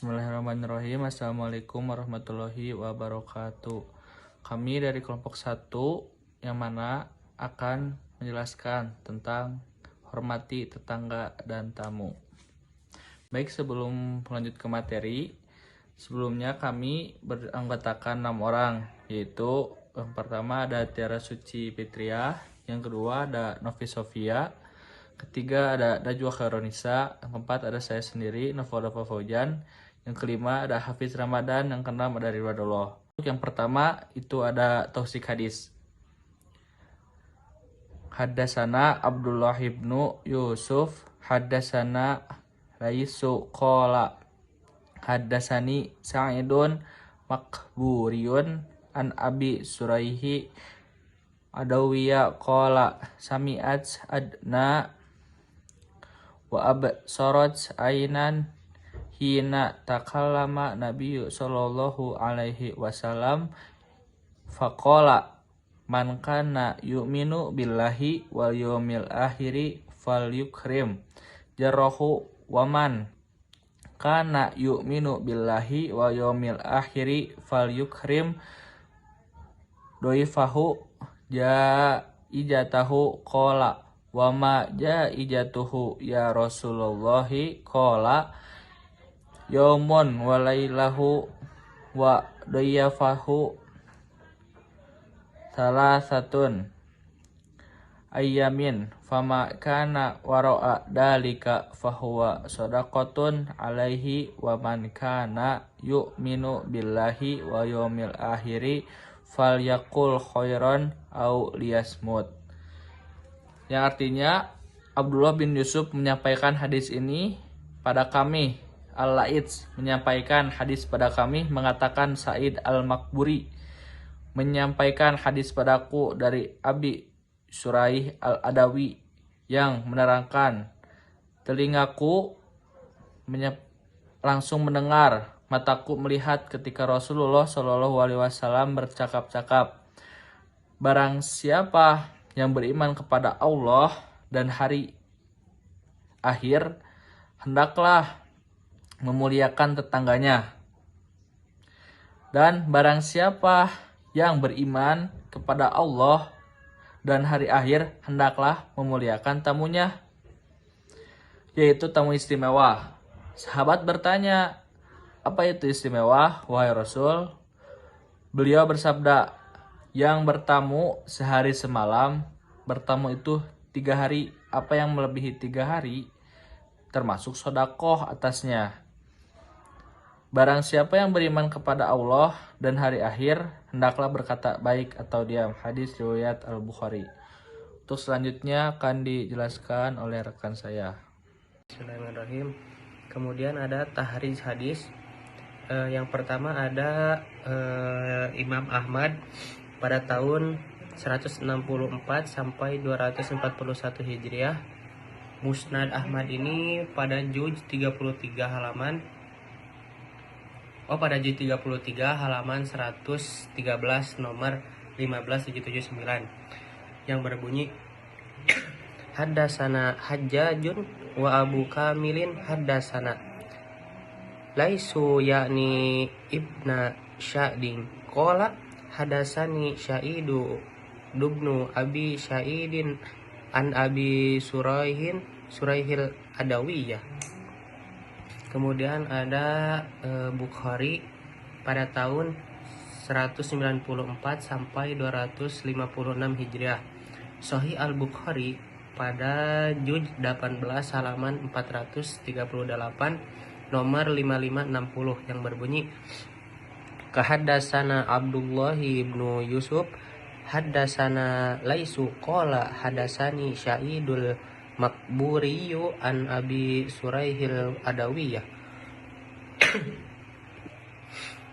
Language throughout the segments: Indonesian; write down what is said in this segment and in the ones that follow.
Bismillahirrahmanirrahim. Assalamualaikum warahmatullahi wabarakatuh. Kami dari kelompok 1 yang mana akan menjelaskan tentang hormati tetangga dan tamu. Baik, sebelum lanjut ke materi, sebelumnya kami beranggotakan 6 orang, yaitu yang pertama ada Tiara Suci Fitriah, yang kedua ada Novi Sofia, ketiga ada Najwa Khairunisa, yang keempat ada saya sendiri, Novoda Faujan, yang kelima ada Hafiz Ramadan, yang keenam ada Ridwanullah. Yang pertama itu ada tausik hadis. Haddasana Abdullah ibnu Yusuf, haddasana Laisu qala, haddasani Sa'idun Makburiyun an Abi Suraihi Adawiya qala sami'at adna wa absarat ainan hina takallama Nabi sallallahu alaihi wasallam faqala man kana yu'minu billahi wal yawmil akhiri falyukrim jarahu wa man kana yu'minu billahi wal yawmil akhiri falyukrim doifahu ijatahu qala wa ma ijatuhu ya Rasulullahi qala yaumun walailahu wa doyafahu salasatun ayyamin fama kana wara'a dalika fahuwa sadaqatun alaihi wa man kana yu'minu billahi wa yawmil akhiri falyakul khairan au liyasmut. Yang artinya Abdullah bin Yusuf menyampaikan hadis ini pada kami. Al-Laits menyampaikan hadis pada kami, mengatakan Sa'id Al-Makburi menyampaikan hadis padaku dari Abi Suraih Al-Adawi yang menerangkan telingaku langsung mendengar, mataku melihat ketika Rasulullah Shallallahu Alaihi Wasallam bercakap-cakap, barang siapa yang beriman kepada Allah dan hari akhir, hendaklah memuliakan tetangganya. Dan barang siapa yang beriman kepada Allah dan hari akhir, hendaklah memuliakan tamunya, yaitu tamu istimewa. Sahabat bertanya, apa itu istimewa, wahai Rasul? Beliau bersabda, yang bertamu sehari semalam, bertamu itu 3 hari, apa yang melebihi 3 hari termasuk sodakoh atasnya. Barang siapa yang beriman kepada Allah dan hari akhir, hendaklah berkata baik atau diam. Hadis riwayat Al-Bukhari. Untuk selanjutnya akan dijelaskan oleh rekan saya. Bismillahirrahmanirrahim. Kemudian ada tahrij hadis. Yang pertama ada Imam Ahmad pada tahun 164 sampai 241 Hijriah. Musnad Ahmad ini pada juz 33 halaman. Pada juz 33 halaman 113 nomor 15779 yang berbunyi Haddasana Hajjajun wa Abu Kamilin haddasana Laisu yakni Ibna Sya'din qala hadasani Sya'idu dubnu Abi Sya'idin an Abi Suraihil Adawiyah. Kemudian ada Bukhari pada tahun 194 sampai 256 Hijriah. Sahih Al-Bukhari pada juz 18 halaman 438 nomor 5560 yang berbunyi Kahaddasana Abdullah ibnu Yusuf haddasana Laisu qala hadasani Sya'idul Makburiyu an Abi Suraihil Adawiyah.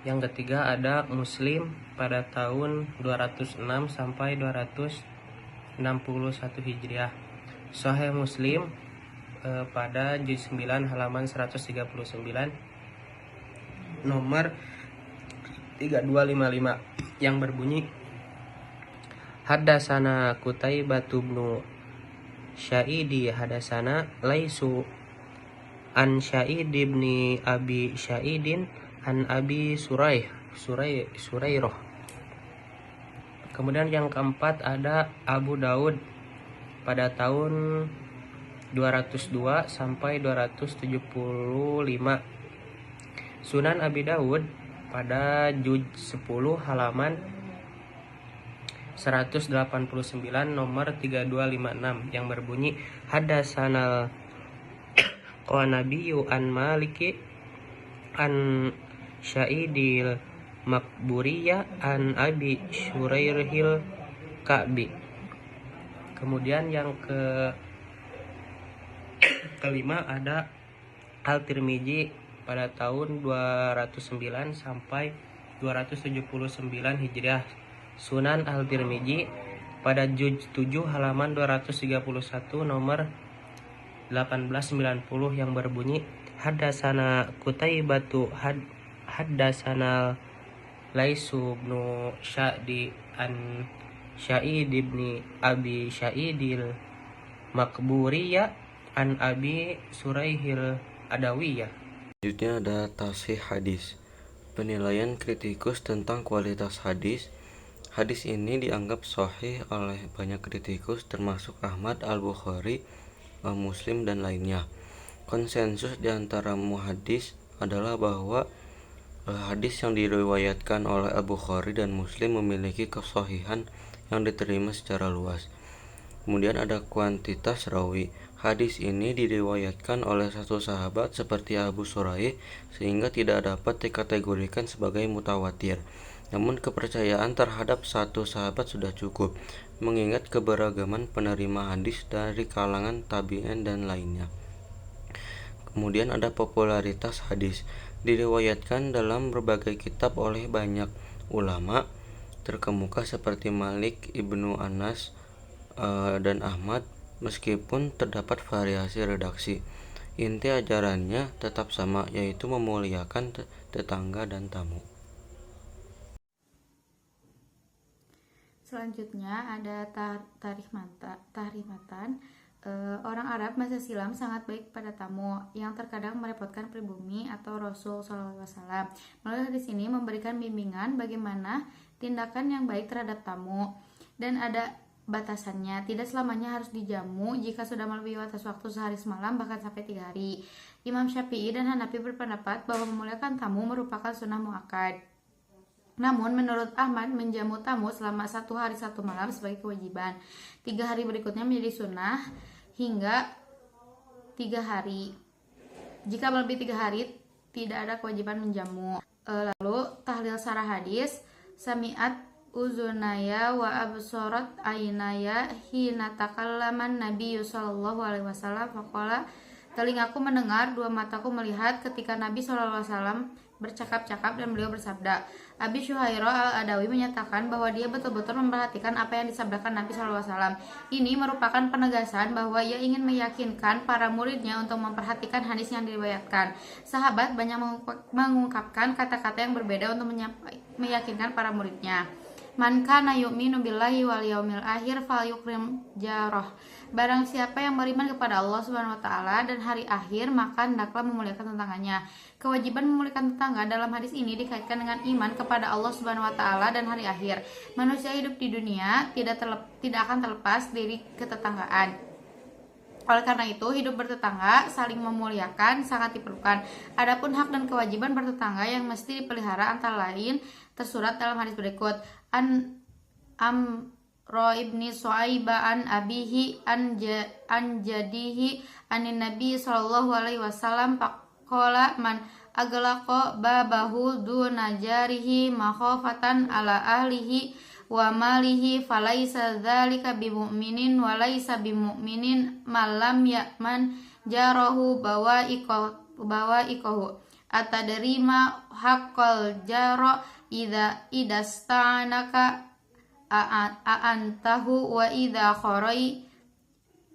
Yang ketiga ada Muslim pada tahun 206 sampai 261 Hijriah. Sahih Muslim pada juz 9 halaman 139 nomor 3255 yang berbunyi Haddasana Qutaibah bin Sya'idi hadasana Laisu an Sa'id ibni Abi Sa'idin an Abi Surairah. Kemudian yang keempat ada Abu Daud pada tahun 202 sampai 275. Sunan Abi Daud pada juz 10 halaman 189 nomor 3256 yang berbunyi Haddasanal Qanabiyu an Maliki an Sya'idil Makburiyah an Abi Syurairhil Ka'bi. Kemudian yang kelima ada Al-Tirmizi pada tahun 209 sampai 279 Hijriah. Sunan Al-Tirmizi pada juz 7 halaman 231 nomor 1890 yang berbunyi Haddasana Qutaibatu Haddasana Laisu ibnu Sya'di an Sya'id ibni Abi Sya'idil Makburiyah an Abi Suraihil Adawiyah. Selanjutnya ada tasih hadis. Penilaian kritikus tentang kualitas hadis. Hadis ini dianggap sahih oleh banyak kritikus termasuk Ahmad, Al-Bukhari, Muslim dan lainnya. Konsensus di antara muhaddis adalah bahwa hadis yang diriwayatkan oleh Al-Bukhari dan Muslim memiliki kesahihan yang diterima secara luas. Kemudian ada kuantitas rawi. Hadis ini diriwayatkan oleh satu sahabat seperti Abu Suraih sehingga tidak dapat dikategorikan sebagai mutawatir. Namun kepercayaan terhadap satu sahabat sudah cukup, mengingat keberagaman penerima hadis dari kalangan tabi'in dan lainnya. Kemudian ada popularitas hadis. Diriwayatkan dalam berbagai kitab oleh banyak ulama terkemuka seperti Malik, Ibnu Anas, dan Ahmad, meskipun terdapat variasi redaksi. Inti ajarannya tetap sama, yaitu memuliakan tetangga dan tamu. Selanjutnya ada tahrifatan. Orang Arab masa silam sangat baik pada tamu yang terkadang merepotkan pribumi atau Rasul SAW. Melalui hadis ini memberikan bimbingan bagaimana tindakan yang baik terhadap tamu, dan ada batasannya, tidak selamanya harus dijamu jika sudah melebihi batas waktu sehari semalam bahkan sampai 3 hari. Imam Syafi'i dan Hanafi berpendapat bahwa memuliakan tamu merupakan sunnah muakkad. Namun menurut Ahmad, menjamu tamu selama 1 hari 1 malam sebagai kewajiban. 3 hari berikutnya menjadi sunnah hingga 3 hari. Jika melebihi 3 hari tidak ada kewajiban menjamu. Lalu tahlil sarah hadis, sami'at uzunaya wa absorat ainaya hina takallaman Nabi sallallahu alaihi wasallam faqala, telingaku mendengar, 2 mataku melihat ketika Nabi sallallahu alaihi wasallam bercakap-cakap dan beliau bersabda. Abi Syuhairah Al-Adawi menyatakan bahwa dia betul-betul memperhatikan apa yang disabdakan Nabi SAW. Ini merupakan penegasan bahwa ia ingin meyakinkan para muridnya untuk memperhatikan hadis yang diriwayatkan. Sahabat banyak mengungkapkan kata-kata yang berbeda untuk meyakinkan para muridnya. Man kana yu'minu billahi wal yaumil akhir falyukrim jarah. Barang siapa yang beriman kepada Allah Subhanahu wa taala dan hari akhir, maka hendaklah memuliakan tetangganya. Kewajiban memuliakan tetangga dalam hadis ini dikaitkan dengan iman kepada Allah Subhanahu wa taala dan hari akhir. Manusia hidup di dunia tidak akan terlepas dari ketetanggaan. Oleh karena itu, hidup bertetangga, saling memuliakan sangat diperlukan. Adapun hak dan kewajiban bertetangga yang mesti dipelihara antara lain tersurat dalam hadis berikut. Amro ibni Su'aiba an abihi an jadihi anin Nabi sallallahu alaihi wasallam faqala man aglaqa babahu duna jarihi makhafatan ala ahlihi wa malihi falaisa dzalika bimu'minin wa laisa bimu'minin malam ya'man jarahu bawa'iqahu atadrima haqqal jara idasta'anaka a'antahu wa idha khorai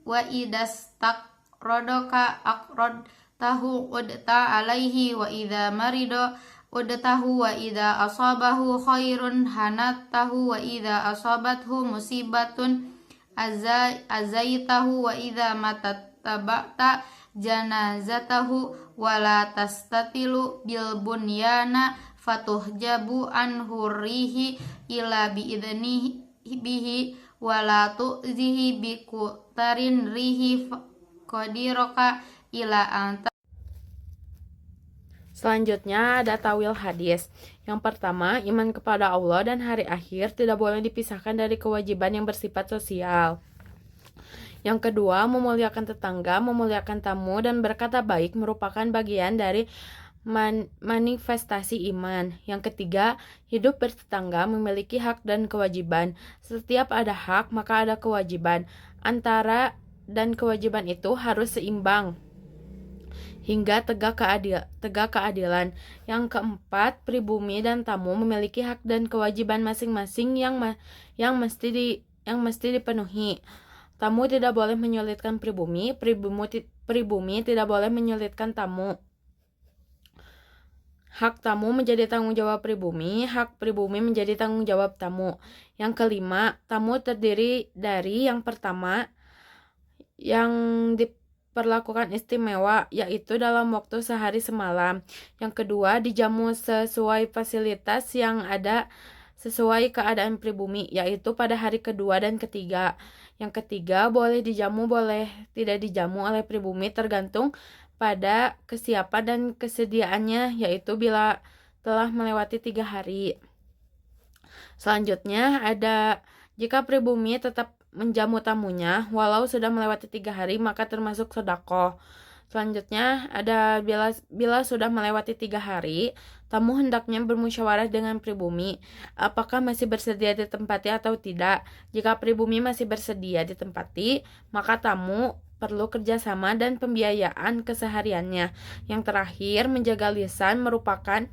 wa idastaqrodaka aqrodtahu udta alaihi wa idha marido udtahu wa idha asabahu khairun hanatahu wa idha asabathu musibatun azaitahu wa idha matattaba'ta janazatahu wala tastatilu bil bunyana fatuhjabu anhu rihi ila biidnihi bihi wala tu'zihi bikutarin rihi qadiraka ila anta. Selanjutnya ada tawil hadis. Yang pertama, iman kepada Allah dan hari akhir tidak boleh dipisahkan dari kewajiban yang bersifat sosial. Yang kedua, memuliakan tetangga, memuliakan tamu, dan berkata baik merupakan bagian dari manifestasi iman. Yang ketiga, hidup bertetangga memiliki hak dan kewajiban. Setiap ada hak, maka ada kewajiban. Antara dan kewajiban itu harus seimbang hingga tegak keadilan. Yang keempat, pribumi dan tamu memiliki hak dan kewajiban masing-masing yang mesti dipenuhi. Tamu tidak boleh menyulitkan pribumi, pribumi tidak boleh menyulitkan tamu. Hak tamu menjadi tanggung jawab pribumi, hak pribumi menjadi tanggung jawab tamu. Yang kelima, tamu terdiri dari yang pertama, yang diperlakukan istimewa, yaitu dalam waktu sehari semalam. Yang kedua, dijamu sesuai fasilitas yang ada sesuai keadaan pribumi, yaitu pada hari kedua dan ketiga. Yang ketiga, boleh dijamu, boleh tidak dijamu oleh pribumi tergantung pada kesiapan dan kesediaannya, yaitu bila telah melewati 3 hari. Selanjutnya ada jika pribumi tetap menjamu tamunya walau sudah melewati 3 hari, maka termasuk sedekah. Selanjutnya ada bila sudah melewati 3 hari, tamu hendaknya bermusyawarah dengan pribumi apakah masih bersedia ditempati atau tidak. Jika pribumi masih bersedia ditempati, maka tamu perlu kerjasama dan pembiayaan kesehariannya. Yang terakhir, menjaga lisan merupakan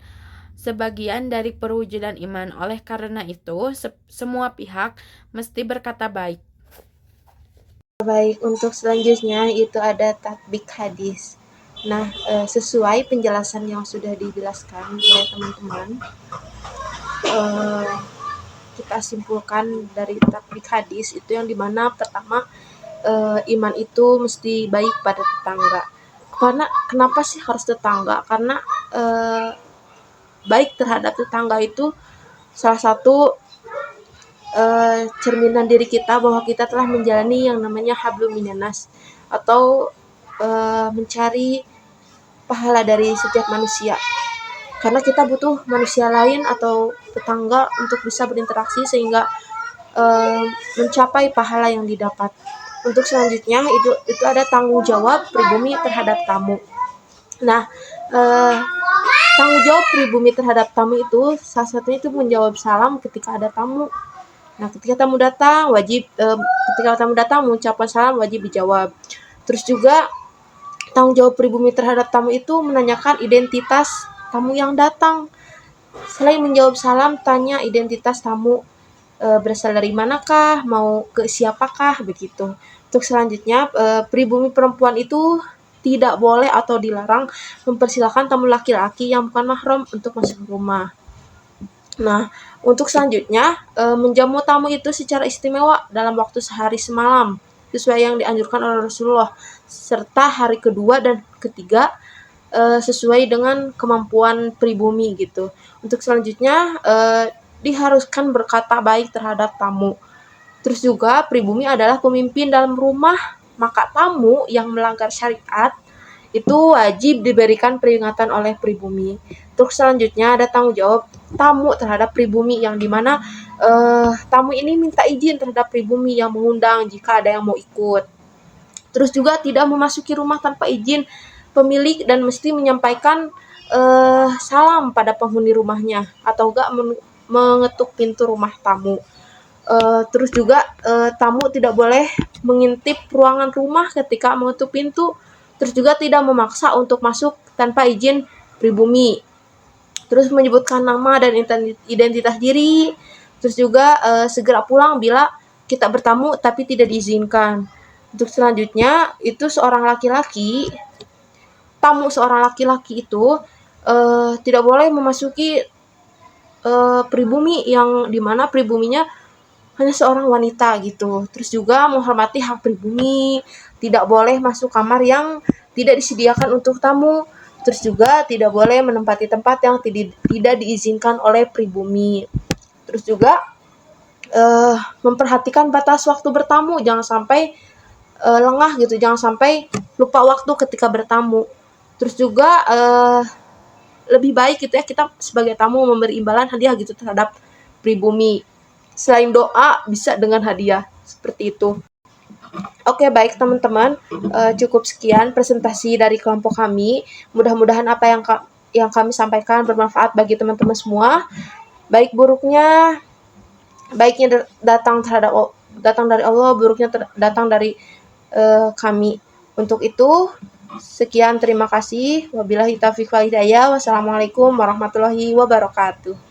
sebagian dari perwujudan iman. Oleh karena itu, semua pihak mesti berkata baik. Baik, untuk selanjutnya itu ada tatbik hadis. Nah, sesuai penjelasan yang sudah dijelaskan oleh teman-teman, kita simpulkan dari tatbik hadis itu yang dimana pertama, iman itu mesti baik pada tetangga. Kenapa sih harus tetangga? Karena baik terhadap tetangga itu salah satu cerminan diri kita bahwa kita telah menjalani yang namanya hablum minanas atau mencari pahala dari setiap manusia. Karena kita butuh manusia lain atau tetangga untuk bisa berinteraksi sehingga mencapai pahala yang didapat. Untuk selanjutnya itu ada tanggung jawab pribumi terhadap tamu. Nah, tanggung jawab pribumi terhadap tamu itu salah satunya itu menjawab salam ketika ada tamu. Nah, ketika tamu datang mengucapkan salam wajib dijawab. Terus juga tanggung jawab pribumi terhadap tamu itu menanyakan identitas tamu yang datang. Selain menjawab salam, tanya identitas tamu, berasal dari manakah, mau ke siapakah, begitu. Untuk selanjutnya, pribumi perempuan itu tidak boleh atau dilarang mempersilahkan tamu laki-laki yang bukan mahram untuk masuk ke rumah. Nah, untuk selanjutnya, menjamu tamu itu secara istimewa dalam waktu sehari semalam, sesuai yang dianjurkan oleh Rasulullah, serta hari kedua dan ketiga, sesuai dengan kemampuan pribumi gitu. Untuk selanjutnya, diharuskan berkata baik terhadap tamu. Terus juga pribumi adalah pemimpin dalam rumah, maka tamu yang melanggar syariat itu wajib diberikan peringatan oleh pribumi. Terus selanjutnya ada tanggung jawab tamu terhadap pribumi yang dimana tamu ini minta izin terhadap pribumi yang mengundang jika ada yang mau ikut. Terus juga tidak memasuki rumah tanpa izin pemilik dan mesti menyampaikan salam pada penghuni rumahnya atau enggak mengetuk pintu rumah tamu. Terus juga tamu tidak boleh mengintip ruangan rumah ketika mengetuk pintu. Terus juga tidak memaksa untuk masuk tanpa izin pribumi. Terus menyebutkan nama dan identitas diri. Terus juga segera pulang bila kita bertamu tapi tidak diizinkan. Untuk selanjutnya itu tamu seorang laki-laki itu tidak boleh memasuki pribumi yang dimana pribuminya hanya seorang wanita gitu. Terus juga menghormati hak pribumi, tidak boleh masuk kamar yang tidak disediakan untuk tamu. Terus juga tidak boleh menempati tempat yang tidak diizinkan oleh pribumi. Terus juga memperhatikan batas waktu bertamu, jangan sampai lengah gitu, jangan sampai lupa waktu ketika bertamu. Terus juga lebih baik gitu ya kita sebagai tamu memberi imbalan hadiah gitu terhadap pribumi. Selain doa bisa dengan hadiah seperti itu. Oke, baik teman-teman, cukup sekian presentasi dari kelompok kami. Mudah-mudahan apa yang kami sampaikan bermanfaat bagi teman-teman semua. Baik buruknya, baiknya datang dari Allah, buruknya datang dari kami. Untuk itu, sekian, terima kasih. Wabillahi taufiq wal hidayah. Wassalamualaikum warahmatullahi wabarakatuh.